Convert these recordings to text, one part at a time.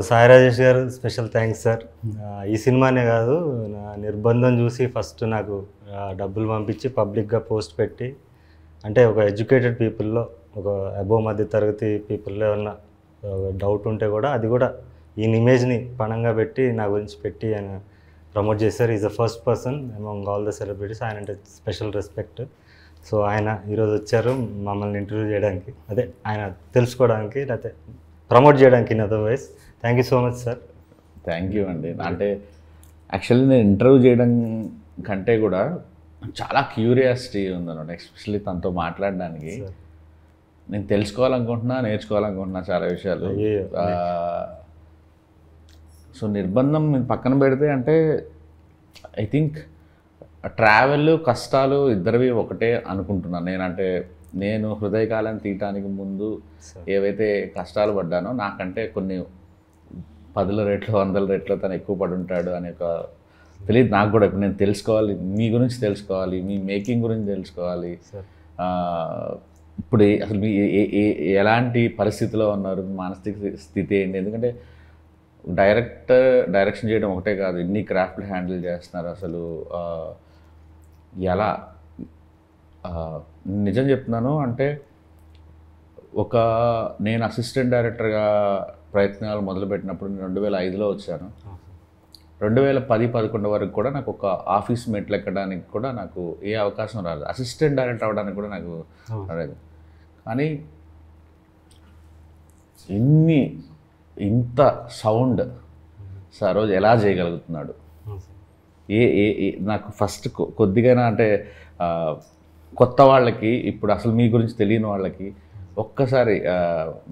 సాయి రాజేష్ గారు special thanks sir. ఈ సినిమానే కాదు, నా నిర్బంధం చూసి ఫస్ట్ నాకు డబ్బులు పంపించి పబ్లిక్గా పోస్ట్ పెట్టి, అంటే ఒక ఎడ్యుకేటెడ్ పీపుల్లో, ఒక అబోవ్ మధ్య తరగతి పీపుల్లో ఏమన్నా డౌట్ ఉంటే కూడా అది కూడా ఈయన ఇమేజ్ని పణంగా పెట్టి నా గురించి పెట్టి ఆయన ప్రమోట్ చేశారు. Is the first person among all the celebrities. ఆయన అంటే స్పెషల్ రెస్పెక్ట్. సో ఆయన ఈరోజు వచ్చారు మమ్మల్ని ఇంటర్వ్యూ చేయడానికి, అదే ఆయన తెలుసుకోవడానికి, లేకపోతే ప్రమోట్ చేయడానికి. In otherwise thank you so much sir. Thank you అండి. అంటే యాక్చువల్లీ నేను ఇంటర్వ్యూ చేయడం కంటే కూడా చాలా క్యూరియాసిటీ ఉందన్నమాట, ఎస్పెషల్లీ తనతో మాట్లాడడానికి. నేను తెలుసుకోవాలనుకుంటున్నా, నేర్చుకోవాలనుకుంటున్నా చాలా విషయాలు. సో నిర్బంధం పక్కన పెడితే అంటే ఐ థింక్ ట్రావెల్ కష్టాలు ఇద్దరివి ఒకటే అనుకుంటున్నాను నేనంటే. నేను హృదయకాలం తీయటానికి ముందు ఏవైతే కష్టాలు పడ్డానో, నాకంటే కొన్ని 10 రెట్లు 100 రెట్లు తను ఎక్కువ పడి ఉంటాడు అనే ఒక తెలియదు నాకు కూడా. ఇప్పుడు నేను తెలుసుకోవాలి, మీ గురించి తెలుసుకోవాలి, మీ మేకింగ్ గురించి తెలుసుకోవాలి. ఇప్పుడు అసలు మీ ఎలాంటి పరిస్థితిలో ఉన్నారు, మానసిక స్థితి ఏంటి? ఎందుకంటే డైరెక్షన్ చేయడం ఒకటే కాదు, ఇన్ని క్రాఫ్ట్లు హ్యాండిల్ చేస్తున్నారు. అసలు ఎలా నిజం చెప్తున్నాను అంటే, నేను అసిస్టెంట్ డైరెక్టర్గా ప్రయత్నాలు మొదలుపెట్టినప్పుడు 2005లో వచ్చాను. 2010-11 వరకు కూడా నాకు ఒక ఆఫీస్ మెట్లు ఎక్కడానికి కూడా నాకు ఏ అవకాశం రాలేదు. అసిస్టెంట్ డైరెక్టర్ అవ్వడానికి కూడా నాకు రాలేదు. కానీ ఇంత సౌండ్ సరోజ్ ఎలా చేయగలుగుతున్నాడు? నాకు ఫస్ట్ కొద్దిగా అంటే కొత్త వాళ్ళకి, ఇప్పుడు అసలు మీ గురించి తెలియని వాళ్ళకి ఒక్కసారి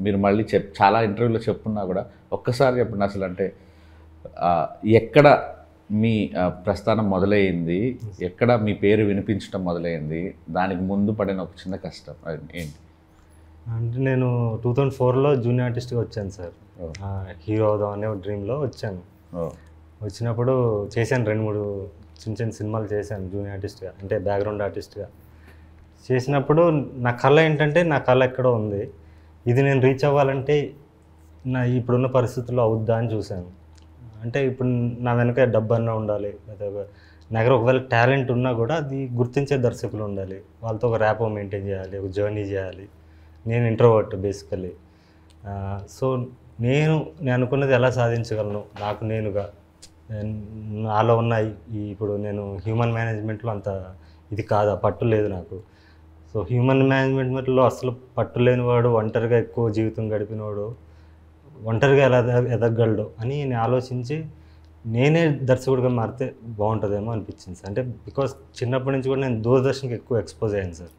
మీరు మళ్ళీ చాలా ఇంటర్వ్యూలో చెప్పున్నా కూడా ఒక్కసారి చెప్పండి. అసలు అంటే ఎక్కడ మీ ప్రస్థానం మొదలైంది, ఎక్కడ మీ పేరు వినిపించడం మొదలైంది, దానికి ముందు పడిన ఒక చిన్న కష్టం ఏంటి? అంటే నేను 2004లో జూనియర్ ఆర్టిస్ట్గా వచ్చాను సార్. హీరో అవుదాం అనే డ్రీమ్లో వచ్చాను. వచ్చినప్పుడు చేశాను 2-3 చిన్న సినిమాలు చేశాను జూనియర్ ఆర్టిస్ట్గా, అంటే బ్యాక్గ్రౌండ్ ఆర్టిస్ట్గా. చేసినప్పుడు నా కళ ఏంటంటే, నా కళ ఎక్కడో ఉంది, ఇది నేను రీచ్ అవ్వాలంటే నా ఇప్పుడున్న పరిస్థితుల్లో అవుద్దా అని చూశాను. అంటే ఇప్పుడు నా వెనక డబ్బు అన్నా ఉండాలి, లేదా నా దగ్గర ఒకవేళ టాలెంట్ ఉన్నా కూడా అది గుర్తించే దర్శకులు ఉండాలి, వాళ్ళతో ఒక ర్యాపో మెయింటైన్ చేయాలి, ఒక జర్నీ చేయాలి. నేను ఇంట్రోవర్ట్ బేసికలీ. సో నేను అనుకున్నది ఎలా సాధించగలను నాకు నేనుగా. నాలో ఉన్న ఇప్పుడు నేను హ్యూమన్ మేనేజ్మెంట్లో అంత ఇది కాదు, పట్టు లేదు నాకు. సో హ్యూమన్ మేనేజ్మెంట్లో అసలు పట్టు లేనివాడు, ఒంటరిగా ఎక్కువ జీవితం గడిపినవాడు ఒంటరిగా ఎలా ఎదగలడు అని నేను ఆలోచించి నేనే దర్శకుడిగా మారితే బాగుంటుందేమో అనిపించింది సార్. అంటే బికాస్ చిన్నప్పటి నుంచి కూడా నేను దూరదర్శన్కి ఎక్కువ ఎక్స్పోజ్ అయ్యాను సార్.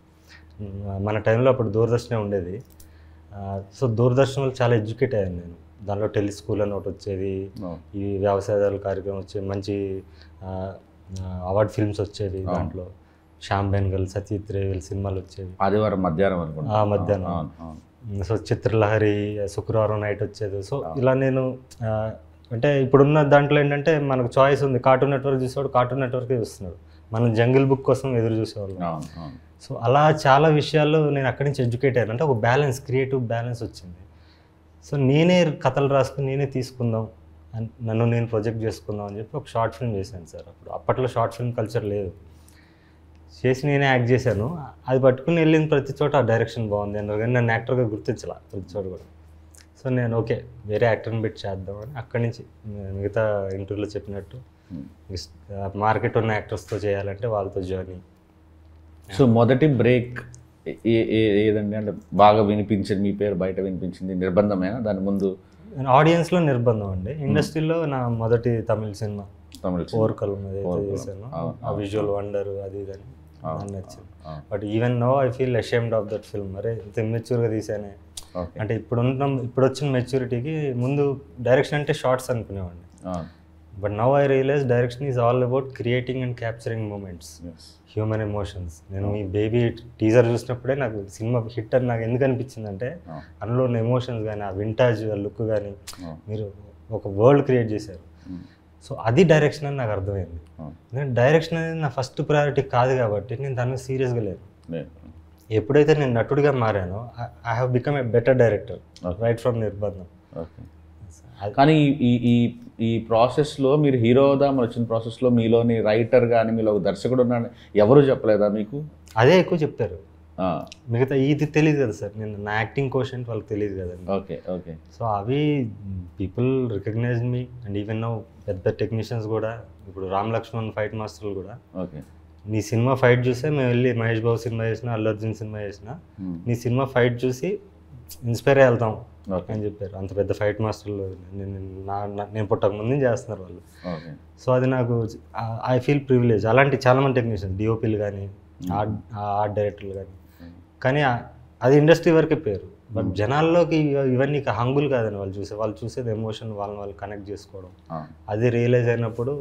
మన టైంలో అప్పుడు దూరదర్శనే ఉండేది. సో దూరదర్శన్లో చాలా ఎడ్యుకేట్ అయ్యాను నేను. దాంట్లో టెలిస్కూల్ అని ఒకటి వచ్చేది, ఈ వ్యవసాయదారుల కార్యక్రమం వచ్చేది, మంచి అవార్డ్ ఫిల్మ్స్ వచ్చేవి. దాంట్లో శ్యామ్ బెనగల్, సతీత్ రేవల్ సినిమాలు వచ్చేవి. ఆదివారం మధ్యాహ్నం అనుకుంటా. మధ్యాహ్నం. సో చిత్రలహరి శుక్రవారం నైట్ వచ్చేది. సో ఇలా నేను అంటే ఇప్పుడున్న దాంట్లో ఏంటంటే మనకు చాయిస్ ఉంది. కార్టూన్ నెట్వర్క్ చూసేవాడు కార్టూన్ నెట్వర్కే చూస్తున్నాడు, మనం జంగిల్ బుక్ కోసం ఎదురు చూసేవాళ్ళం. సో అలా చాలా విషయాలు నేను అక్కడి నుంచి ఎడ్యుకేట్ అయ్యాను. అంటే ఒక బ్యాలెన్స్, క్రియేటివ్ బ్యాలెన్స్ వచ్చింది. సో నేనే కథలు రాసుకుని నేనే తీసుకుందాం, నన్ను నేను ప్రొజెక్ట్ చేసుకుందాం అని చెప్పి ఒక షార్ట్ ఫిల్మ్ చేశాను సార్. అప్పట్లో షార్ట్ ఫిల్మ్ కల్చర్ లేదు. చేసి నేనే యాక్ట్ చేశాను. అది పట్టుకుని వెళ్ళిన ప్రతి చోట ఆ డైరెక్షన్ బాగుంది అన్నారు, కానీ నన్ను యాక్టర్గా గుర్తించాల ప్రతి చోట కూడా. సో నేను ఓకే వేరే యాక్టర్ని పెట్టి చేద్దామని అక్కడి నుంచి మిగతా ఇంటర్వ్యూలో చెప్పినట్టు మార్కెట్ ఉన్న యాక్టర్స్తో చేయాలంటే వాళ్ళతో జర్నీ. సో మొదటి బ్రేక్ ఏదండి? అంటే బాగా వినిపించింది, మీ పేరు బయట వినిపించింది నిర్బంధమేనా? దాని ముందు ఆడియన్స్లో నిర్బంధం అండి. ఇండస్ట్రీలో నా మొదటి తమిళ సినిమా ఓర్కల్ ఏదైతే చేశాను, ఆ విజువల్ వండర్ అది ఇదని నాకు నచ్చింది. But even know I feel ashamed of that film. అరే ఇంత ఇమ్మెచ్యూర్గా తీసానే. అంటే ఇప్పుడు వచ్చిన మెచ్యూరిటీకి ముందు డైరెక్షన్ అంటే షార్ట్స్ అనుకునేవాడిని. But now I realise direction is all about creating and capturing moments, human emotions. నేను మీ బేబీ టీజర్ చూసినప్పుడే నాకు సినిమా హిట్ అని నాకు ఎందుకు అనిపించింది అంటే, అందులో ఉన్న ఎమోషన్స్ కానీ, ఆ వింటాజ్ లుక్ కానీ, మీరు ఒక వరల్డ్ క్రియేట్ చేశారు. సో అది డైరెక్షన్ అని నాకు అర్థమైంది. నేను డైరెక్షన్ అనేది నా ఫస్ట్ ప్రయారిటీ కాదు కాబట్టి నేను దాన్ని సీరియస్గా లేదు. ఎప్పుడైతే నేను నటుడిగా మారానో I have become a better director right from నిర్బంధం. కానీ ఈ ఈ ఈ ప్రాసెస్లో మీరు హీరో అవుదామని వచ్చిన ప్రాసెస్లో మీలోని రైటర్ కానీ మీలో ఒక దర్శకుడు ఉన్నాడు ఎవరు చెప్పలేదా మీకు? అదే ఎక్కువ చెప్పారు. మిగతా ఇది తెలియదు కదా సార్, నేను నా యాక్టింగ్ క్వశ్చన్ వాళ్ళకి తెలియదు కదండి. Okay okay. సో అవి people recognise me and even know పెద్ద టెక్నీషియన్స్ కూడా, ఇప్పుడు రామ్ లక్ష్మణ్ ఫైట్ మాస్టర్లు కూడా, ఓకే నీ సినిమా ఫైట్ చూసే మేము వెళ్ళి మహేష్ బాబు సినిమా చేసినా, అల్లు అర్జున్ సినిమా చేసినా నీ సినిమా ఫైట్ చూసి ఇన్స్పైర్ అయ్యి వెళ్తాం అని చెప్పారు. అంత పెద్ద ఫైట్ మాస్టర్లు నేను పుట్టక ముందు చేస్తున్నారు వాళ్ళు. సో అది నాకు ఐ ఫీల్ ప్రివిలేజ్. అలాంటి చాలామంది టెక్నీషియన్స్, డిఓపీలు కానీ ఆర్ట్ డైరెక్టర్లు కానీ అది ఇండస్ట్రీ వరకే పేరు. బట్ జనాల్లోకి ఇవన్నీ హంగులు కాదని వాళ్ళు చూసేది ఎమోషన్, వాళ్ళు కనెక్ట్ చేసుకోవడం. అది రియలైజ్ అయినప్పుడు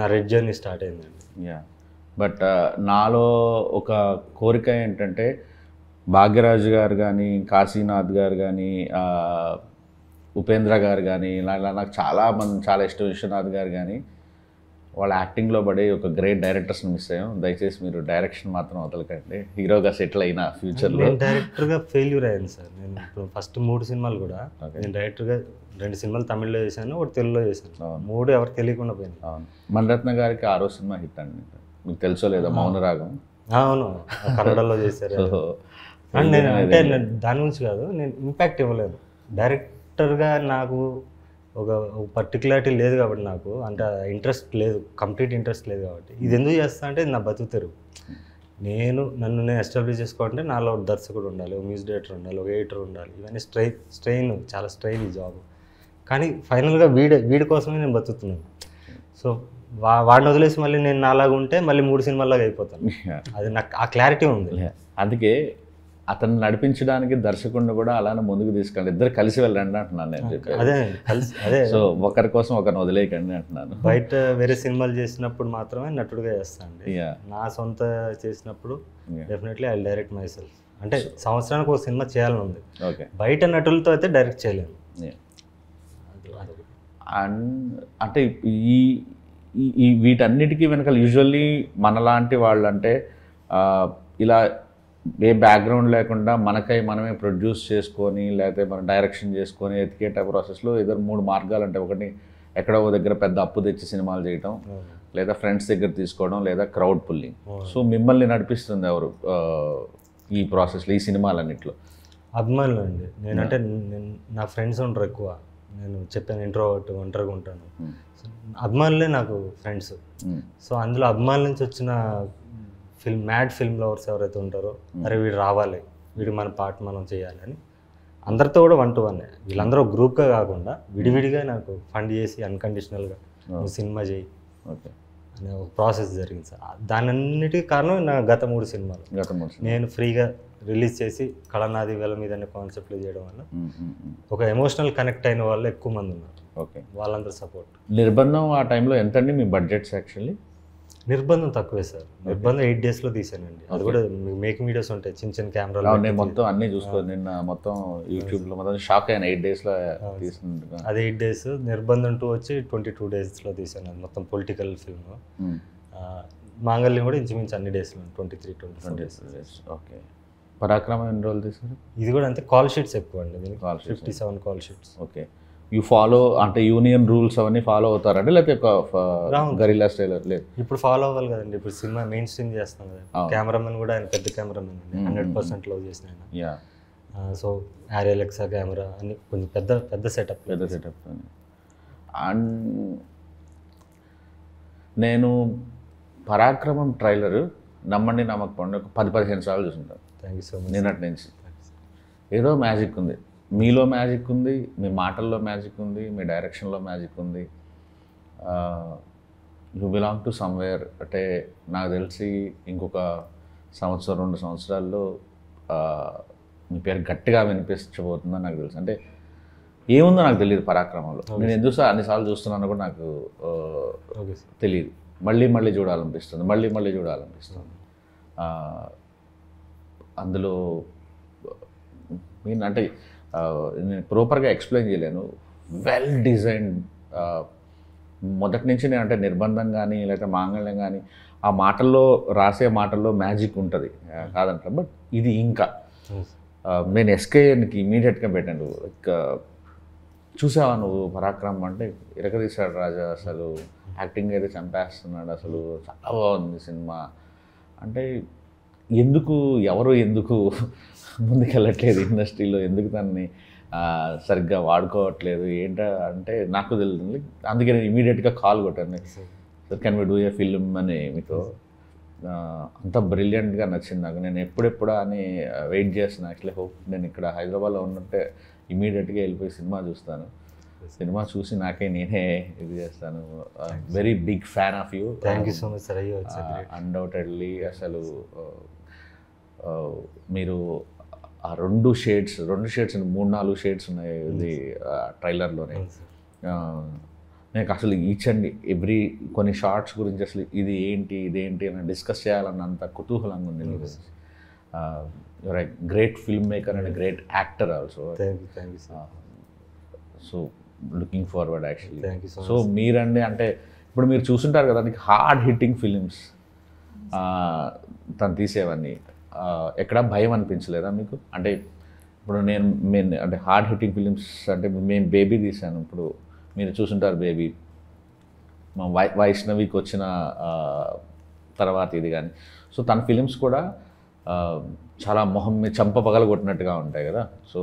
నా రెడ్ జర్నీ స్టార్ట్ అయిందండి. యా, బట్ నాలో ఒక కోరిక ఏంటంటే భాగ్యరాజు గారు కానీ, కాశీనాథ్ గారు కానీ, ఉపేంద్ర గారు కానీ, ఇలా నాకు చాలా ఇష్టం, విశ్వనాథ్ గారు కానీ, వాళ్ళ యాక్టింగ్లో పడి ఒక గ్రేట్ డైరెక్టర్స్ని మిస్ అయ్యాం. దయచేసి మీరు డైరెక్షన్ మాత్రం వదలకండి. హీరోగా సెటిల్ అయినా ఫ్యూచర్లో. నేను డైరెక్టర్గా ఫెయిల్యూర్ అయ్యాను సార్. నేను ఇప్పుడు ఫస్ట్ 3 సినిమాలు కూడా నేను డైరెక్టర్గా 2 సినిమాలు తమిళ్లో చేశాను, 1 తెలుగులో చేశాను. 3 ఎవరికి తెలియకుండా పోయింది. అవును, మణిరత్న గారికి 6వ సినిమా హిట్ అండి, మీకు తెలుసో లేదా, మౌనరాగం. అవును, కన్నడలో చేశారు. అండ్ నేను అంటే దాని గురించి కాదు, నేను ఇంపాక్ట్ ఇవ్వలేదు డైరెక్టర్గా. నాకు ఒక పర్టికులారిటీ లేదు కాబట్టి, నాకు అంటే ఇంట్రెస్ట్ లేదు, కంప్లీట్ ఇంట్రెస్ట్ లేదు కాబట్టి. ఇది ఎందుకు చేస్తా అంటే నా బతుకుతారు. నన్ను నేను ఎస్టాబ్లిష్ చేసుకోవాలంటే నాలో ఒక దర్శకుడు ఉండాలి, ఒక మ్యూజిక్ డైరెక్టర్ ఉండాలి, ఒక ఎడిటర్ ఉండాలి. ఇవన్నీ చాలా స్ట్రెయిన్ ఈ జాబ్. కానీ ఫైనల్గా వీడి కోసమే నేను బతుకుతున్నాను. సో వాడిని వదిలేసి మళ్ళీ నేను నాలాగా ఉంటే మళ్ళీ 3 సినిమాలాగా అయిపోతాను. అది నాకు ఆ క్లారిటీ ఉంది. అందుకే అతను నడిపించడానికి దర్శకుడిని కూడా అలానే ముందుకు తీసుకెళ్ళి ఇద్దరు కలిసి వెళ్ళండి అంటున్నాను నేను. అదే సో ఒకరి కోసం ఒకరిని వదిలేయకండి అంటున్నాను. బయట వేరే సినిమాలు చేసినప్పుడు మాత్రమే నటుడుగా చేస్తాను. నా సొంత చేసినప్పుడు definitely I direct my self. అంటే సంవత్సరానికి ఒక సినిమా చేయాలని ఉంది. బయట నటులతో అయితే డైరెక్ట్ చేయలేను. అండ్ అంటే ఈ వీటన్నిటికీ వెనకాల యూజువల్లీ మనలాంటి వాళ్ళు అంటే ఇలా ఏ బ్యాక్గ్రౌండ్ లేకుండా మనమే ప్రొడ్యూస్ చేసుకొని, లేకపోతే మనం డైరెక్షన్ చేసుకొని ఎతికేట ప్రాసెస్లో 3 మార్గాలు అంటే, ఒకటి ఎక్కడో దగ్గర పెద్ద అప్పు తెచ్చి సినిమాలు చేయటం, లేదా ఫ్రెండ్స్ దగ్గర తీసుకోవడం, లేదా క్రౌడ్ పుల్లింగ్. సో మిమ్మల్ని నడిపిస్తుంది ఎవరు ఈ ప్రాసెస్లో, ఈ సినిమాలన్నింటిలో? అభిమానులు అండి. నేనంటే నా ఫ్రెండ్స్ ఉంటారు ఎక్కువ. నేను చెప్పాను ఇంట్రోవర్ట్, ఒంటరిగా ఉంటాను. అభిమానులే నాకు ఫ్రెండ్స్. సో అందులో అభిమానుల నుంచి వచ్చిన మ్యాడ్ ఫిల్మ్ లవర్స్ ఎవరైతే ఉంటారో, అరే వీడు రావాలి, వీడు మన పార్ట్ మనం చేయాలని అందరితో కూడా 1 to 1. వీళ్ళందరూ గ్రూప్గా కాకుండా విడివిడిగా నాకు ఫండ్ చేసి అన్కండిషనల్గా నువ్వు సినిమా చేయి అనే ఒక ప్రాసెస్ జరిగింది సార్. దానన్నిటికీ కారణం నా గత 3 సినిమాలు. నేను ఫ్రీగా రిలీజ్ చేసి కళనాది వేల మీద అనే కాన్సెప్ట్లో చేయడం వల్ల ఒక ఎమోషనల్ కనెక్ట్ అయిన వాళ్ళు ఎక్కువ మంది ఉన్నారు. వాళ్ళందరూ సపోర్ట్. నిర్బంధం ఆ టైంలో ఎంతండి మీ బడ్జెట్స్? యాక్చువల్లీ నిర్బంధం తక్కువే సార్. నిర్బంధం 8 daysలో తీసానండి. అది కూడా మేకింగ్ వీడియోస్ ఉంటాయి, చిన్న కెమెరాలో. నేను మొత్తం అన్నీ చూసుకోవాలి, నిన్న మొత్తం యూట్యూబ్లో మొత్తం షాక్ అయిన 8 daysలో తీసింది. అది 8 days. నిర్బంధం 2 వచ్చి 22 daysలో తీసాను. అది మొత్తం పొలిటికల్ ఫిల్మ్. మాంగళ్యం కూడా ఇంచుమించు అన్ని డేస్లో 23-24 days. ఓకే. పరాక్రమం ఎన్ని రోజులు తీసారు? ఇది కూడా అంతే. కాల్ షీట్స్ ఎక్కువ అండి దీనికి. 57 call sheets. Okay. You follow అంటే యూనియన్ రూల్స్ అవన్నీ ఫాలో అవుతారండి, లేకపోతే గరిల్లా స్టైల్? లేదు, ఇప్పుడు ఫాలో అవ్వాలి కదండి. ఇప్పుడు సినిమా మెయిన్ స్ట్రీమ్ చేస్తాం కదా. కెమెరామెన్ కూడా ఆయన పెద్ద కెమెరామెన్ అండి, 100% లవ్ చేసిన ఆయన. సో ఆరియల్ ఎక్సా కెమెరా అన్ని కొంచెం పెద్ద సెటప్. అండ్ నేను పరాక్రమం ట్రైలర్ నమ్మండి నమ్మకపోండి ఒక 10-15 సార్లు చూసుంటాను. Thank you so much. నిన్నటి నుంచి ఏదో మ్యాజిక్ ఉంది, మీలో మ్యాజిక్ ఉంది, మీ మాటల్లో మ్యాజిక్ ఉంది, మీ డైరెక్షన్లో మ్యాజిక్ ఉంది. You belong to somewhere. అంటే నాకు తెలిసి ఇంకొక 1-2 సంవత్సరాల్లో మీ పేరు గట్టిగా వినిపించబోతుందని నాకు తెలుసు. అంటే ఏముందో నాకు తెలియదు పరాక్రమంలో. నేను ఎందుకు అన్నిసార్లు చూస్తున్నాను కూడా నాకు తెలియదు. మళ్ళీ చూడాలనిపిస్తుంది, మళ్ళీ చూడాలనిపిస్తుంది. అందులో మీన్ అంటే నేను ప్రాపర్గా ఎక్స్ప్లెయిన్ చేయలేను. Well designed. మొదటి నుంచి నేను అంటే నిర్బంధం కానీ లేకపోతే మాంగళ్యం కానీ ఆ మాటల్లో రాసే మాటల్లో మ్యాజిక్ ఉంటుంది కాదంట. బట్ ఇది ఇంకా నేను ఎస్కేఎన్కి ఇమీడియట్గా పెట్టాను. లైక్ చూసావా నువ్వు పరాక్రమం అంటే ఇరకదీశాడు రాజా, అసలు యాక్టింగ్ అయితే చంపేస్తున్నాడు, అసలు చాలా బాగుంది సినిమా అంటే ఎందుకు ముందుకెళ్ళట్లేదు ఇండస్ట్రీలో, ఎందుకు దాన్ని సరిగ్గా వాడుకోవట్లేదు అంటే నాకు తెలియదు. అందుకే నేను ఇమీడియట్గా కాల్ కొట్టాను, sir can we do a film అని మీతో. అంత బ్రిలియంట్గా నచ్చింది నాకు. నేను ఎప్పుడెప్పుడా అని వెయిట్ చేస్తున్నాను. యాక్చువల్లీ హోప్ నేను ఇక్కడ హైదరాబాద్లో ఉన్నట్టే ఇమీడియట్గా వెళ్ళిపోయి సినిమా చూస్తాను. సినిమా చూసి నేనే ఇది చేస్తాను. Very big fan of you. Thank you so much sir. Undoubtedly అసలు మీరు ఆ 2 షేడ్స్ 3-4 షేడ్స్ ఉన్నాయి ఇది ట్రైలర్లోనే. నాకు అసలు ఈచ్ అండ్ ఎవ్రీ కొన్ని షార్ట్స్ గురించి అసలు ఇదేంటి అని డిస్కస్ చేయాలన్నంత కుతూహలంగా ఉంది. Your a great film maker and great actor also. So looking forward actually. So మీరండి అంటే ఇప్పుడు మీరు చూసుంటారు కదా, నీకు హార్డ్ హిట్టింగ్ ఫిలిమ్స్ తను తీసేవన్నీ ఎక్కడ భయం అనిపించలేదా మీకు? అంటే ఇప్పుడు నేను అంటే హార్డ్ హిట్టింగ్ ఫిలిమ్స్ అంటే మేము బేబీ తీశాను, ఇప్పుడు మీరు చూసుంటారు బేబీ, మా వైష్ణవికి వచ్చిన తర్వాత ఇది కానీ. సో తన ఫిలిమ్స్ కూడా చాలా మొహం మీద చంప పగలగొట్టినట్టుగా ఉంటాయి కదా. సో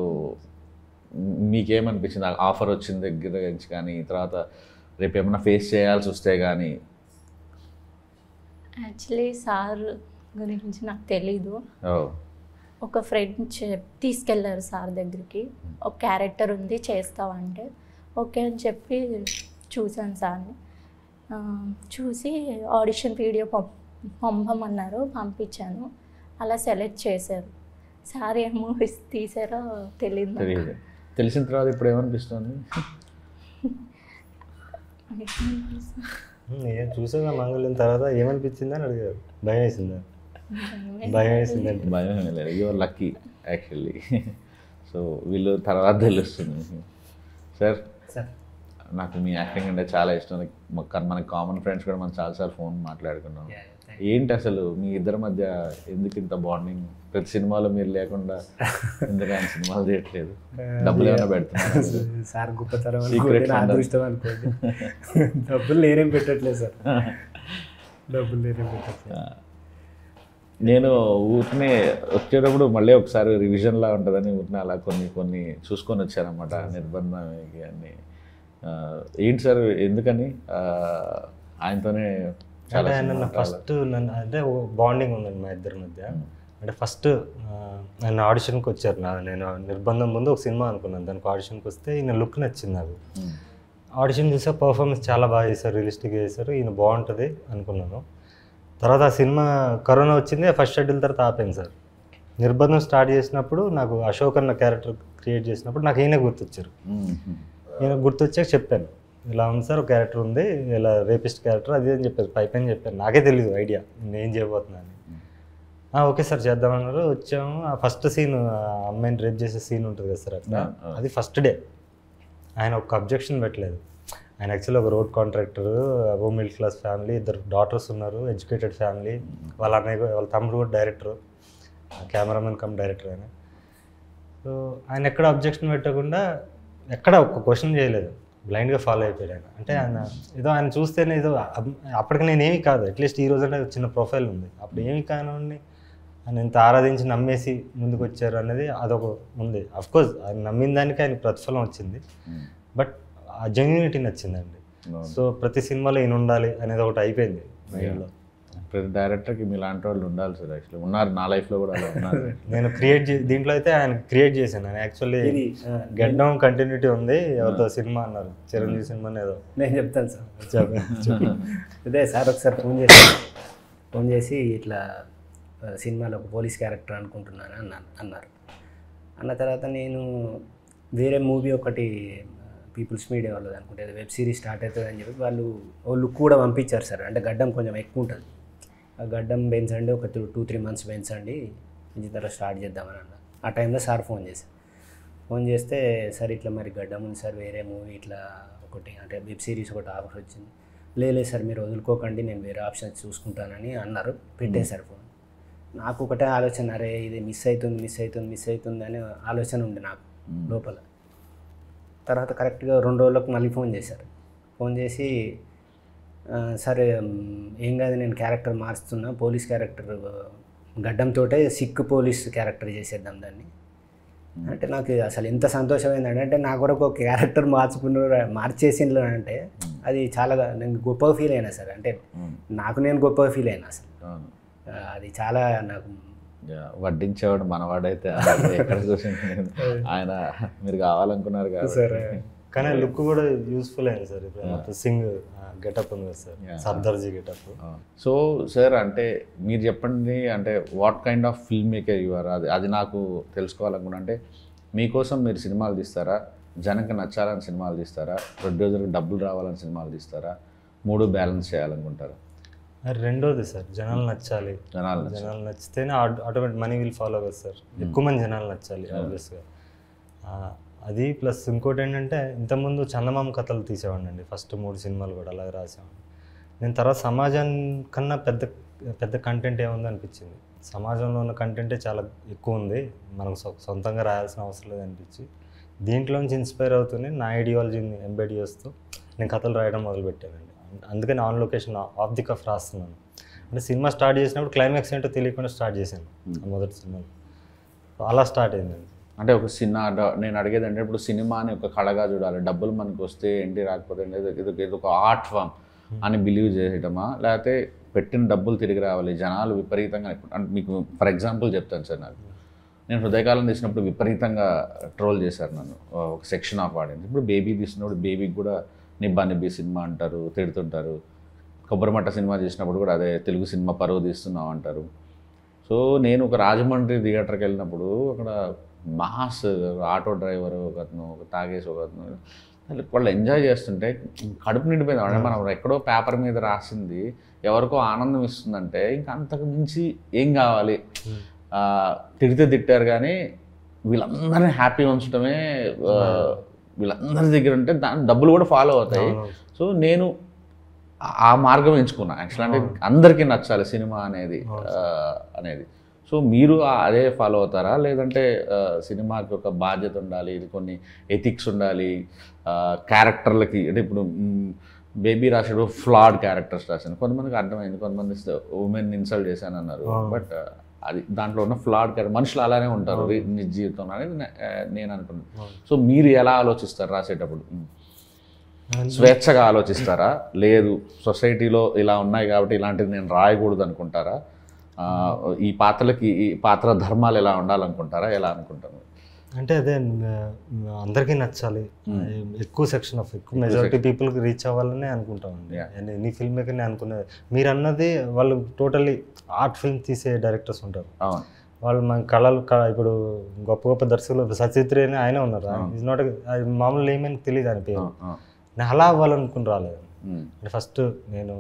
మీకేమనిపించింది ఆఫర్ వచ్చిన దగ్గర నుంచి కానీ, తర్వాత రేపు ఏమైనా ఫేస్ చేయాల్సి వస్తే కానీ? యాక్చువల్లీ సార్ గురించి నాకు తెలీదు. ఒక ఫ్రెండ్ తీసుకెళ్ళారు సార్ దగ్గరికి, ఒక క్యారెక్టర్ ఉంది చేస్తావంటే ఓకే అని చెప్పి చూశాను సార్ని. చూసి ఆడిషన్ వీడియో పంపమన్నారు, పంపించాను. అలా సెలెక్ట్ చేశారు. సార్ ఏ మూవీస్ తీసారో తెలియదు. తెలిసిన తర్వాత ఇప్పుడు ఏమనిపిస్తుంది? చూసాగా మంగళం తర్వాత ఏమనిపించింది అని అడిగారు. భయం వేసిందా? భయం వేసిందంటే భయం లేదు, యువర్ లక్కీ యాక్చువల్లీ. సో వీళ్ళు తర్వాత తెలుస్తుంది. సార్ నాకు మీ యాక్టింగ్ అంటే చాలా ఇష్టం. మనకి కామన్ ఫ్రెండ్స్ కూడా మనం చాలాసార్లు ఫోన్ మాట్లాడుకున్నాం. ఏంటి అసలు మీ ఇద్దరి మధ్య ఎందుకు ఇంత బాండింగ్? ప్రతి సినిమాలో మీరు లేకుండా ఎందుకు ఆయన సినిమాలు చేయట్లేదు? డబ్బులు ఏమైనా పెడుతున్నారు? సార్ గొప్పతనం అదృష్టం అనుకోండి. డబ్బులు నేనేం పెట్టట్లేదు సార్, డబ్బులు నేనేం పెట్టట్లేదు. నేను ఊరినే వచ్చేటప్పుడు మళ్ళీ ఒకసారి రివిజన్లా ఉంటుందని ఊరినే అలా కొన్ని చూసుకొని వచ్చానమాట నిర్బంధం అన్నీ. ఏంటి సార్ ఎందుకని ఆయనతోనే చాలా ఫస్ట్ నన్ను అంటే బాండింగ్ ఉందండి మా ఇద్దరి మధ్య. అంటే ఫస్ట్ ఆయన ఆడిషన్కి వచ్చారు. నేను నిర్బంధం ముందు ఒక సినిమా అనుకున్నాను, దానికి ఆడిషన్కి వస్తే ఈయన లుక్ నచ్చింది నాకు. ఆడిషన్ చూసా పర్ఫార్మెన్స్ చాలా బాగా చేశారు, రియలిస్టిక్గా చేశారు, ఈయన బాగుంటుంది అనుకున్నాను. తర్వాత ఆ సినిమా కరోనా వచ్చింది, ఫస్ట్ షెడ్యూల్ తర్వాత ఆపాను సార్. నిర్బంధం స్టార్ట్ చేసినప్పుడు నాకు అశోక్ అన్న క్యారెక్టర్ క్రియేట్ చేసినప్పుడు నాకు ఈయన గుర్తొచ్చారు. ఈయన గుర్తొచ్చాక చెప్పాను, ఇలా ఉంది సార్ ఒక క్యారెక్టర్ ఉంది, ఇలా రేపిస్ట్ క్యారెక్టర్ అది అని చెప్పారు. పైపైన చెప్పాను, నాకే తెలీదు ఐడియా నేను చేయబోతున్నాను. ఓకే సార్ చేద్దామన్నారు. వచ్చాము. ఆ ఫస్ట్ సీన్ అమ్మాయిని రేప్ చేసే సీన్ ఉంటుంది కదా సార్, అట్లా అది ఫస్ట్ డే. ఆయన ఒక అబ్జెక్షన్ పెట్టలేదు. ఆయన యాక్చువల్లీ ఒక రోడ్ కాంట్రాక్టర్, అబో మిడిల్ క్లాస్ ఫ్యామిలీ, 2 డాటర్స్ ఉన్నారు, ఎడ్యుకేటెడ్ ఫ్యామిలీ. వాళ్ళ అన్నయ్య వాళ్ళ తమ్ముడు కూడా డైరెక్టర్, కెమెరామెన్ కమ్ డైరెక్టర్ ఆయన. సో ఆయన ఎక్కడ అబ్జెక్షన్ పెట్టకుండా ఎక్కడ ఒక్క క్వశ్చన్ చేయలేదు, బ్లైండ్గా ఫాలో అయిపోయాడు ఆయన. అంటే ఆయన చూస్తేనే ఏదో అప్పటికి నేనేమి కాదు, అట్లీస్ట్ ఈ రోజు అంటే చిన్న ప్రొఫైల్ ఉంది, అప్పుడు ఏమి కానివ్వండి ఆయన ఎంత ఆరాధించి నమ్మేసి ముందుకు వచ్చారు అనేది అదొక ఉంది. అఫ్కోర్స్ ఆయన నమ్మిన దానికి ఆయన ప్రతిఫలం వచ్చింది, బట్ ఆ జెన్యూనిటీ నచ్చిందండి. సో ప్రతి సినిమాలో ఈయన ఉండాలి అనేది ఒకటి అయిపోయింది మైండ్లో. ప్రతి డైరెక్టర్కి మీలాంటి వాళ్ళు ఉండాలి సార్. యాక్చువల్లీ ఉన్నారు, నా లైఫ్లో కూడా అలా ఉన్నారు. నేను దీంట్లో అయితే ఆయన క్రియేట్ చేశాను. నేను యాక్చువల్లీ గెడ్డం కంటిన్యూటీ ఉంది, ఎవరితో సినిమా అన్నారు, చిరంజీవి సినిమా ఏదో. నేను చెప్తాను సార్. అదే సార్ ఒకసారి ఫోన్ చేసి ఇట్లా సినిమాలో ఒక పోలీస్ క్యారెక్టర్ అనుకుంటున్నాను అన్నారు. అన్న తర్వాత నేను వేరే మూవీ ఒకటి పీపుల్స్ మీడియా వాళ్ళది అనుకుంటే వెబ్ సిరీస్ స్టార్ట్ అవుతుంది అని చెప్పి వాళ్ళు ఓ లుక్ కూడా పంపించారు సార్. అంటే గడ్డం కొంచెం ఎక్కువ ఉంటుంది, ఆ గడ్డం పెంచండి, ఒక 2-3 మంత్స్ పెంచండి, ఇంటి తర్వాత స్టార్ట్ చేద్దామని అన్నారు. ఆ టైంలో సార్ ఫోన్ చేస్తే సార్ ఇట్లా మరి గడ్డం ఉంది సార్, వేరే మూవీ ఇట్లా ఒకటి అంటే వెబ్ సిరీస్ ఒకటి ఆఫర్ వచ్చింది. లేదు సార్ మీరు వదులుకోకండి, నేను వేరే ఆప్షన్స్ చూసుకుంటానని అన్నారు. పెట్టేశారు ఫోన్. నాకు ఒకటే ఆలోచన, అరే ఇది మిస్ అవుతుంది అని ఆలోచన ఉంది నాకు లోపల. తర్వాత కరెక్ట్గా 2 రోజులకు మళ్ళీ ఫోన్ చేశారు. ఫోన్ చేసి సరే ఏం కాదు, నేను క్యారెక్టర్ మారుస్తున్నా, పోలీస్ క్యారెక్టర్ గడ్డంతో సిక్ పోలీస్ క్యారెక్టర్ చేసేద్దాం దాన్ని అంటే నాకు అసలు ఎంత సంతోషమైందంటే, అంటే నా కొరకు ఒక క్యారెక్టర్ మార్చేసిండ్రు అంటే అది చాలా నేను గొప్పగా ఫీల్ అయినా సార్. అంటే నాకు నేను గొప్పగా ఫీల్ అయినా అసలు. అది చాలా నాకు వడ్డించేవాడు మనవాడైతే ఎక్కడ చూసింది ఆయన, మీరు కావాలనుకున్నారు కదా సార్. కానీ లుక్ కూడా యూస్ఫుల్ అయింది సార్. ఇప్పుడు మొత్తం సింగ్ గెటప్ ఉంది కదా sir, Sardarji getup. So sir అంటే మీరు చెప్పండి, అంటే what kind of filmmaker you are, అది నాకు తెలుసుకోవాలనుకున్నా. అంటే మీకోసం మీరు సినిమాలు తీస్తారా, జనంకి నచ్చాలని సినిమాలు తీస్తారా, ప్రొడ్యూసర్కి డబ్బులు రావాలని సినిమాలు తీస్తారా, 3 బ్యాలెన్స్ చేయాలనుకుంటారా? రెండోది సార్, జనాలు నచ్చాలి. జనాలు నచ్చితేనే ఆటోమేటిక్ మనీ విల్ ఫాలో కదా సార్. ఎక్కువ మంది జనాలు నచ్చాలి ఆబ్వియస్గా. అది ప్లస్ ఇంకోటి ఏంటంటే, ఇంతకుముందు చందమామ కథలు తీసేవాడిని ఫస్ట్ 3 సినిమాలు కూడా అలాగే రాసేవాడిని నేను. తర్వాత సమాజానికన్నా పెద్ద కంటెంట్ ఏముంది అనిపించింది. సమాజంలో ఉన్న కంటెంటే చాలా ఎక్కువ ఉంది, మనం సొంతంగా రాయాల్సిన అవసరం లేదు అనిపించి దీంట్లోంచి ఇన్స్పైర్ అవుతూనే నా ఐడియాలజీని ఎంబెడ్ చేస్తూ నేను కథలు రాయడం మొదలుపెట్టానండి. అందుకని on location off the cuff రాస్తున్నాను. అంటే సినిమా స్టార్ట్ చేసినప్పుడు క్లైమాక్స్ ఏంటో తెలియకుండా స్టార్ట్ చేశాను మొదటి సినిమాలో. అలా స్టార్ట్ అయిందండి. అంటే ఒక సినిమా నేను అడిగేది అంటే, ఇప్పుడు సినిమాని ఒక కళగా చూడాలి, డబ్బులు మనకు వస్తే ఏంటి రాకపోతే ఇది ఒక ఆర్ట్ ఫామ్ అని బిలీవ్ చేయటమా, లేకపోతే పెట్టిన డబ్బులు తిరిగి రావాలి, జనాలు విపరీతంగా. అంటే మీకు ఫర్ ఎగ్జాంపుల్ చెప్తాను సార్, నేను హృదయకాలం తీసినప్పుడు విపరీతంగా ట్రోల్ చేశారు నన్ను ఒక సెక్షన్ ఆఫ్ ఆడియన్స్. ఇప్పుడు బేబీ తీసినప్పుడు బేబీకి కూడా నిబ్బా నిబ్బి సినిమా అంటారు, తిడుతుంటారు. కొబ్బరిమట్ట సినిమా చేసినప్పుడు కూడా అదే తెలుగు సినిమా పరువు తీస్తున్నాం అంటారు. సో నేను ఒక రాజమండ్రి థియేటర్కి వెళ్ళినప్పుడు అక్కడ మాస్ ఆటో డ్రైవరు ఒకతను, ఒక తాగేసి ఒకతను, వాళ్ళు ఎంజాయ్ చేస్తుంటే కడుపు నిండిపోయింది. అంటే మనం ఎక్కడో పేపర్ మీద రాసింది ఎవరికో ఆనందం ఇస్తుందంటే ఇంకా అంతకు మించి ఏం కావాలి. తిడితే తిట్టారు కానీ వీళ్ళందరినీ హ్యాపీ ఉంచడమే వీళ్ళందరి దగ్గర ఉంటే దాని డబ్బులు కూడా ఫాలో అవుతాయి. సో నేను ఆ మార్గం ఎంచుకున్నా యాక్చువల్. అంటే అందరికీ నచ్చాలి సినిమా అనేది. సో మీరు అదే ఫాలో అవుతారా, లేదంటే సినిమాకి ఒక బాధ్యత ఉండాలి, ఇది కొన్ని ఎథిక్స్ ఉండాలి, క్యారెక్టర్లకి? అంటే ఇప్పుడు బేబీ రాసాడు ఫ్లాడ్ క్యారెక్టర్స్ రాశాను, కొంతమందికి అర్థమైంది, కొంతమంది ఉమెన్ ఇన్సల్ట్ చేశాను అన్నారు. బట్ అది దాంట్లో ఉన్న ఫ్లాడ్ క్యారెక్టర్, మనుషులు అలానే ఉంటారు నిజ జీవితంలో అనేది నేను అనుకున్నాను. సో మీరు ఎలా ఆలోచిస్తారు రాసేటప్పుడు? స్వేచ్ఛగా ఆలోచిస్తారా, లేదు సొసైటీలో ఇలా ఉన్నాయి కాబట్టి ఇలాంటిది నేను రాయకూడదు అనుకుంటారా, ఈ పాత్రలకి ఈ పాత్ర ధర్మాలు ఎలా ఉండాలనుకుంటారా, ఎలా అనుకుంటారు? అంటే అదే అందరికీ నచ్చాలి, ఎక్కువ సెక్షన్ ఆఫ్ ఎక్కువ మెజారిటీ పీపుల్కి రీచ్ అవ్వాలని అనుకుంటామండి. ఎనీ ఫిల్మ్ మేకర్ని అనుకునేది. మీరు అన్నది వాళ్ళు టోటల్లీ ఆర్ట్ ఫిల్మ్ తీసే డైరెక్టర్స్ ఉంటారు, వాళ్ళు మన కళలు ఇప్పుడు గొప్ప గొప్ప దర్శకులు సచిత్రి అని ఆయన ఉన్నారు. ఈజ్ నాట్ మామూలు ఏమని తెలియదు అని పేరు. నేను అలా అవ్వాలనుకుని రాలేదు. అంటే ఫస్ట్ నేను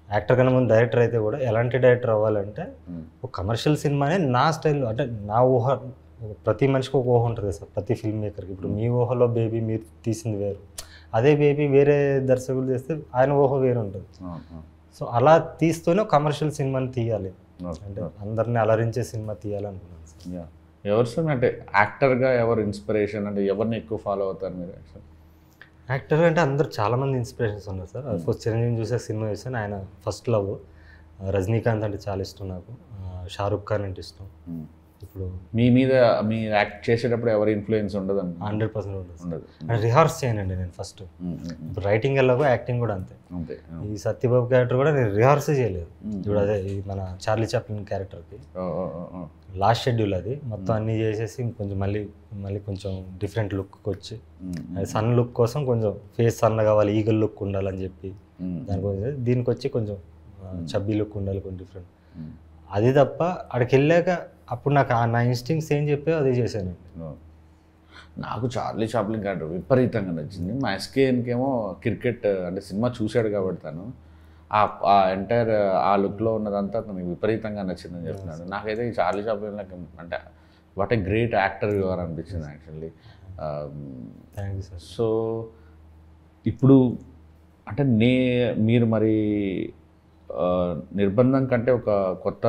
యాక్టర్ కన్నా ముందు డైరెక్టర్ అయితే కూడా ఎలాంటి డైరెక్టర్ అవ్వాలంటే ఒక కమర్షియల్ సినిమానే నా స్టైల్లో, అంటే నా ఊహ, ప్రతి మనిషికి ఒక ఊహ ఉంటుంది సార్, ప్రతి ఫిల్మ్ మేకర్కి. ఇప్పుడు మీ ఊహలో బేబీ మీరు తీసింది వేరు, అదే బేబీ వేరే దర్శకులు చేస్తే ఆయన ఊహ వేరు ఉంటుంది. సో అలా తీస్తూనే కమర్షియల్ సినిమాని తీయాలి, అంటే అందరినీ అలరించే సినిమా తీయాలనుకున్నాను సార్. ఎవరు సార్ అంటే యాక్టర్గా ఎవరు ఇన్స్పిరేషన్, అంటే ఎవరిని ఎక్కువ ఫాలో అవుతారు మీరు? యాక్టర్ అంటే అందరు చాలామంది ఇన్స్పిరేషన్స్ ఉన్నారు సార్. ఫస్ట్ చిరంజీవి చూసే సినిమా చూసాను, ఆయన ఫస్ట్ లవ్. రజనీకాంత్ అంటే చాలా ఇష్టం నాకు, షారుఖ్ ఖాన్ అంటే ఇష్టం. ఇప్పుడు మీ మీద మీ యాక్ట్ చేసేటప్పుడు ఎవరి ఇన్ఫ్లుయెన్స్ ఉండదు? 100% ఉండదు. అంటే రిహార్స్ చేయనండి నేను ఫస్ట్. ఇప్పుడు రైటింగ్ ఎలాగో యాక్టింగ్ కూడా అంతే. ఈ సత్యబాబు క్యారెక్టర్ కూడా నేను రిహార్స్ చేయలేదు. ఇప్పుడు అదే ఈ మన చార్లీ చాప్లిన్ క్యారెక్టర్కి లాస్ట్ షెడ్యూల్ అది మొత్తం అన్నీ చేసేసి కొంచెం మళ్ళీ కొంచెం డిఫరెంట్ లుక్కి వచ్చి, సన్ లుక్ కోసం కొంచెం ఫేస్ సన్న కావాలి, ఈగల్ లుక్ ఉండాలని చెప్పి దానికోసం దీనికి వచ్చి కొంచెం చబ్బీ లుక్ ఉండాలి, కొంచెం డిఫరెంట్. అది తప్ప అక్కడికి వెళ్ళాక అప్పుడు నాకు నా ఇన్స్టింక్ట్స్ ఏం చెప్పాయో అదే చేశానండి. నాకు చార్లీ చాప్లిన్ క్యారెక్టర్ విపరీతంగా నచ్చింది. మా ఎస్కేఎన్కేమో క్రికెట్ అంటే సినిమా చూశాడు కాబట్టి తను ఆ ఎంటైర్ ఆ లుక్లో ఉన్నదంతా తనకి విపరీతంగా నచ్చిందని చెప్తున్నాడు. నాకైతే ఈ చార్లీ చాప్లిన్ అంటే what a great actor you're అనిపించింది actually. Thank you sir. So ఇప్పుడు అంటే మీరు మరి నిర్బంధం కంటే ఒక కొత్త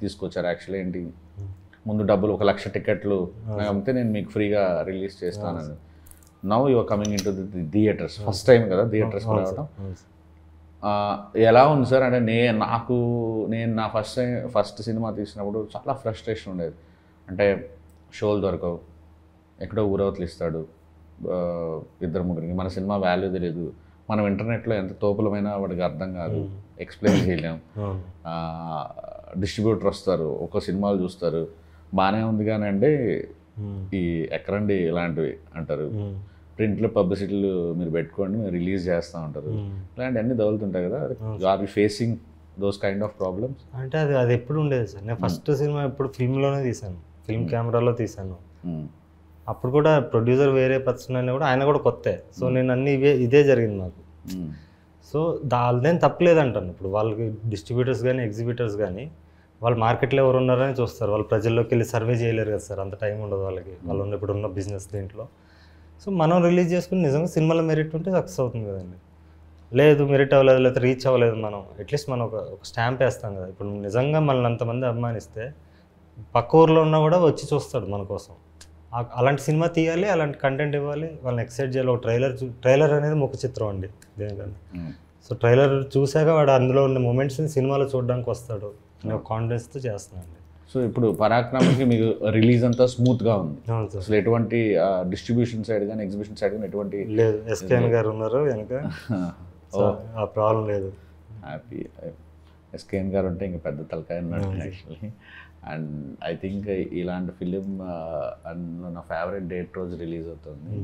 తీసుకొచ్చారు యాక్చువల్లీ. ఏంటి, ముందు డబ్బులు 1,00,000 టికెట్లు అమ్మితే నేను మీకు ఫ్రీగా రిలీజ్ చేస్తానని. Now your coming in to the theatres, first time కదా థియేటర్స్ రావడం. అవును సార్. ఎలా ఉంది సార్? అంటే నేను నా ఫస్ట్ సినిమా తీసినప్పుడు చాలా ఫ్రస్ట్రేషన్ ఉండేది. అంటే షోలు దొరకవు, ఎక్కడో ఊరవతలు ఇస్తాడు ఇద్దరు ముగ్గురికి, మన సినిమా వాల్యూ తెలియదు, మనం ఇంటర్నెట్లో ఎంత తోపులమైనా వాడికి అర్థం కాదు, ఎక్స్ప్లెయిన్ చేయలేం. డిస్ట్రిబ్యూటర్ వస్తారు, ఒక సినిమాలు చూస్తారు, బాగానే ఉంది కానీ అండి ఈ ఎక్కడండి ఇలాంటివి అంటారు, ప్రింట్లు పబ్లిసిటీలు మీరు పెట్టుకోండి మేము రిలీజ్ చేస్తూ ఉంటారు, ఇలాంటివన్నీ తగులుతుంటాయి కదా. Are you facing those kind of problems? అంటే అది ఎప్పుడు ఉండేది సార్. నేను ఫస్ట్ సినిమా ఎప్పుడు ఫిల్మ్లోనే తీశాను, ఫిల్మ్ కెమెరాలో తీశాను. అప్పుడు కూడా ప్రొడ్యూసర్ వేరే పర్సన్ అయినా కూడా ఆయన కూడా కొత్తే. సో నేను అన్ని ఇదే జరిగింది నాకు. సో దానిదేం తప్పలేదంటాను. ఇప్పుడు వాళ్ళకి డిస్ట్రిబ్యూటర్స్ కానీ ఎగ్జిబిటర్స్ కానీ వాళ్ళు మార్కెట్లో ఎవరు ఉన్నారని చూస్తారు, వాళ్ళు ప్రజల్లోకి వెళ్ళి సర్వే చేయలేరు కదా సార్, అంత టైం ఉండదు వాళ్ళకి, వాళ్ళు ఇప్పుడు ఉన్న బిజినెస్ దీంట్లో. సో మనం రిలీజ్ చేసుకుని నిజంగా సినిమాలో మెరిట్ ఉంటే సక్సెస్ అవుతుంది కదండి. లేదు మెరిట్ అవ్వలేదు, లేకపోతే రీచ్ అవ్వలేదు, మనం అట్లీస్ట్ మనం ఒక స్టాంప్ వేస్తాం కదా. ఇప్పుడు నిజంగా మనల్ని అంతమంది అభిమానిస్తే పక్క ఊర్లో ఉన్నా కూడా వచ్చి చూస్తాడు మన కోసం. అలాంటి సినిమా తీయాలి, అలాంటి కంటెంట్ ఇవ్వాలి, వాళ్ళని ఎక్సైట్ చేయాలి. ఒక ట్రైలర్ అనేది ముఖ చిత్రం అండి దేనికన్నా. సో ట్రైలర్ చూశాక వాడు అందులో ఉన్న మూమెంట్స్ని సినిమాలో చూడడానికి వస్తాడు నేను కాన్ఫిడెన్స్తో చేస్తున్నాను. సో ఇప్పుడు పరాక్రమకి మీకు రిలీజ్ అంతా స్మూత్గా ఉంది, అవును సార్. అసలు ఎటువంటి డిస్ట్రిబ్యూషన్ సైడ్ కానీ ఎగ్జిబిషన్ సైడ్ కానీ ఎటువంటి లేదు. ఎస్కేఎన్ గారు ఉన్నారు వెనక, ఆ ప్రాబ్లం లేదు. హ్యాపీ. ఎస్కేఎన్ గారు ఉంటే ఇంకా పెద్ద తలకాయ ఉన్నాడు యాక్చువల్లీ. అండ్ ఐ థింక్ ఇలాంటి ఫిలిం అందులో నా ఫేవరెట్ డేట్ రోజు రిలీజ్ అవుతుంది,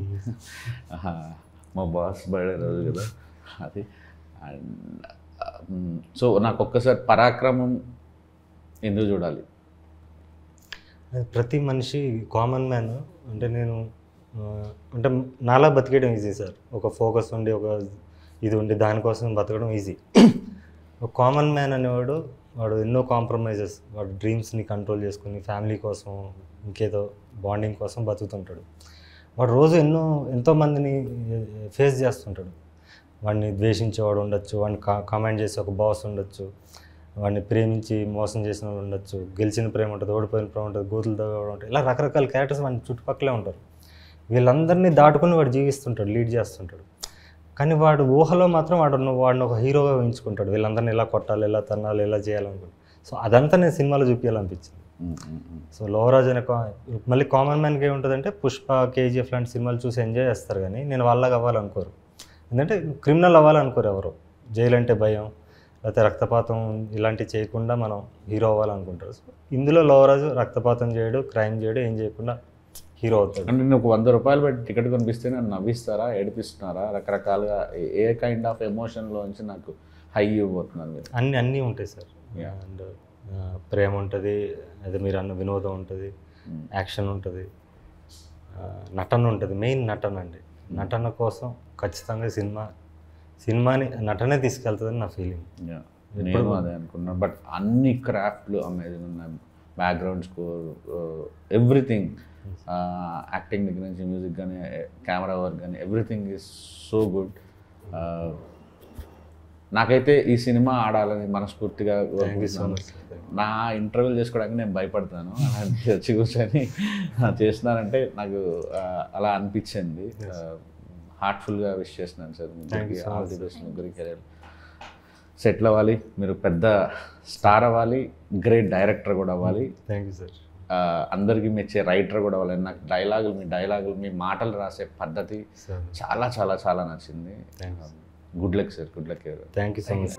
మా బాస్ బర్త్డే రోజు కదా అది. అండ్ సో నాకు ఒక్కసారి పరాక్రమం ఎందుకు చూడాలి? ప్రతి మనిషి కామన్ మ్యాన్ అంటే నేను అంటే నాలా బతికేయడం ఈజీ సార్. ఒక ఫోకస్ ఉండి ఒక ఇది ఉండి దానికోసం బతకడం ఈజీ. ఒక కామన్ మ్యాన్ అనేవాడు వాడు ఎన్నో కాంప్రమైజెస్, వాడు డ్రీమ్స్ని కంట్రోల్ చేసుకుని ఫ్యామిలీ కోసం ఇంకేదో బాండింగ్ కోసం బతుకుతుంటాడు. వాడు రోజు ఎంతోమందిని ఫేస్ చేస్తుంటాడు. వాడిని ద్వేషించేవాడు ఉండొచ్చు, వాడిని కమాండ్ చేసి ఒక బాస్ ఉండొచ్చు, వాడిని ప్రేమించి మోసం చేసిన వాళ్ళు ఉండొచ్చు, గెలిచిన ప్రేమ ఉంటుంది, ఓడిపోయిన ప్రేమ ఉంటుంది, గోతులు తగ్గడం ఉంటుంది, ఇలా రకరకాల క్యారెక్టర్స్ వాడి చుట్టుపక్కలే ఉంటారు. వీళ్ళందరినీ దాటుకుని వాడు జీవిస్తుంటాడు, లీడ్ చేస్తుంటాడు. కానీ వాడు ఊహలో మాత్రం వాడిని ఒక హీరోగా ఊహించుకుంటాడు, వీళ్ళందరినీ ఇలా కొట్టాలి, ఇలా తన్నాలి, ఇలా చేయాలనుకుంటాడు. సో అదంతా నేను సినిమాలో చూపించాలనిపించింది. సో లోవరాజ్ అనే మళ్ళీ కామన్ మ్యాన్కి ఏముంటుందంటే పుష్ప, కేజీఎఫ్ లాంటి సినిమాలు చూసి ఎంజాయ్ చేస్తారు, కానీ నేను వాళ్ళగా అవ్వాలనుకోరు. ఎందుకంటే క్రిమినల్ అవ్వాలనుకోరు ఎవరు. జైలు అంటే భయం, లేకపోతే రక్తపాతం ఇలాంటివి చేయకుండా మనం హీరో అవ్వాలనుకుంటారు. సో ఇందులో లోవరాజు రక్తపాతం చేయడు, క్రైమ్ చేయడు, ఏం చేయకుండా హీరో అవుతాడు. అంటే నేను ఒక 100 రూపాయలు పెట్టి టికెట్ కొనిపిస్తే నన్ను నవ్విస్తారా, ఏడిపిస్తున్నారా, రకరకాలుగా ఏ కైండ్ ఆఫ్ ఎమోషన్లోంచి నాకు హై ఇవ్వబోతున్నాను? అన్నీ ఉంటాయి సార్. అండ్ ప్రేమ ఉంటుంది, అదే మీరు అన్న వినోదం ఉంటుంది, యాక్షన్ ఉంటుంది, నటన ఉంటుంది. మెయిన్ నటన అండి. నటన కోసం ఖచ్చితంగా సినిమాని నటనే తీసుకెళ్తుందని నా ఫీలింగ్. నేను అదే అనుకున్నాను. బట్ అన్ని క్రాఫ్ట్లు అమేజింగ్ ఉన్నాయి, బ్యాక్గ్రౌండ్ స్కోర్, ఎవ్రీథింగ్, యాక్టింగ్ దగ్గర నుంచి మ్యూజిక్ కానీ కెమెరా వర్క్ కానీ ఎవ్రీథింగ్ ఈజ్ సో గుడ్. నాకైతే ఈ సినిమా ఆడాలని మనస్ఫూర్తిగా నా ఇంటర్వ్యూలు చేసుకోవడానికి నేను భయపడతాను, అలాంటి వచ్చి కూర్చొని చేస్తున్నానంటే నాకు అలా అనిపించింది. హార్ట్ఫుల్గా విష్ చేస్తున్నాను సార్. All the best. ముగ్గురికి కెరీర్ సెటిల్ అవ్వాలి, మీరు పెద్ద స్టార్ అవ్వాలి, గ్రేట్ డైరెక్టర్ కూడా అవ్వాలి. Thank you sir. అందరికీ మెచ్చే రైటర్ కూడా అవ్వాలి. నాకు మీ మాటలు రాసే పద్ధతి చాలా చాలా చాలా నచ్చింది. Good luck sir. Good luck. Thank you so much.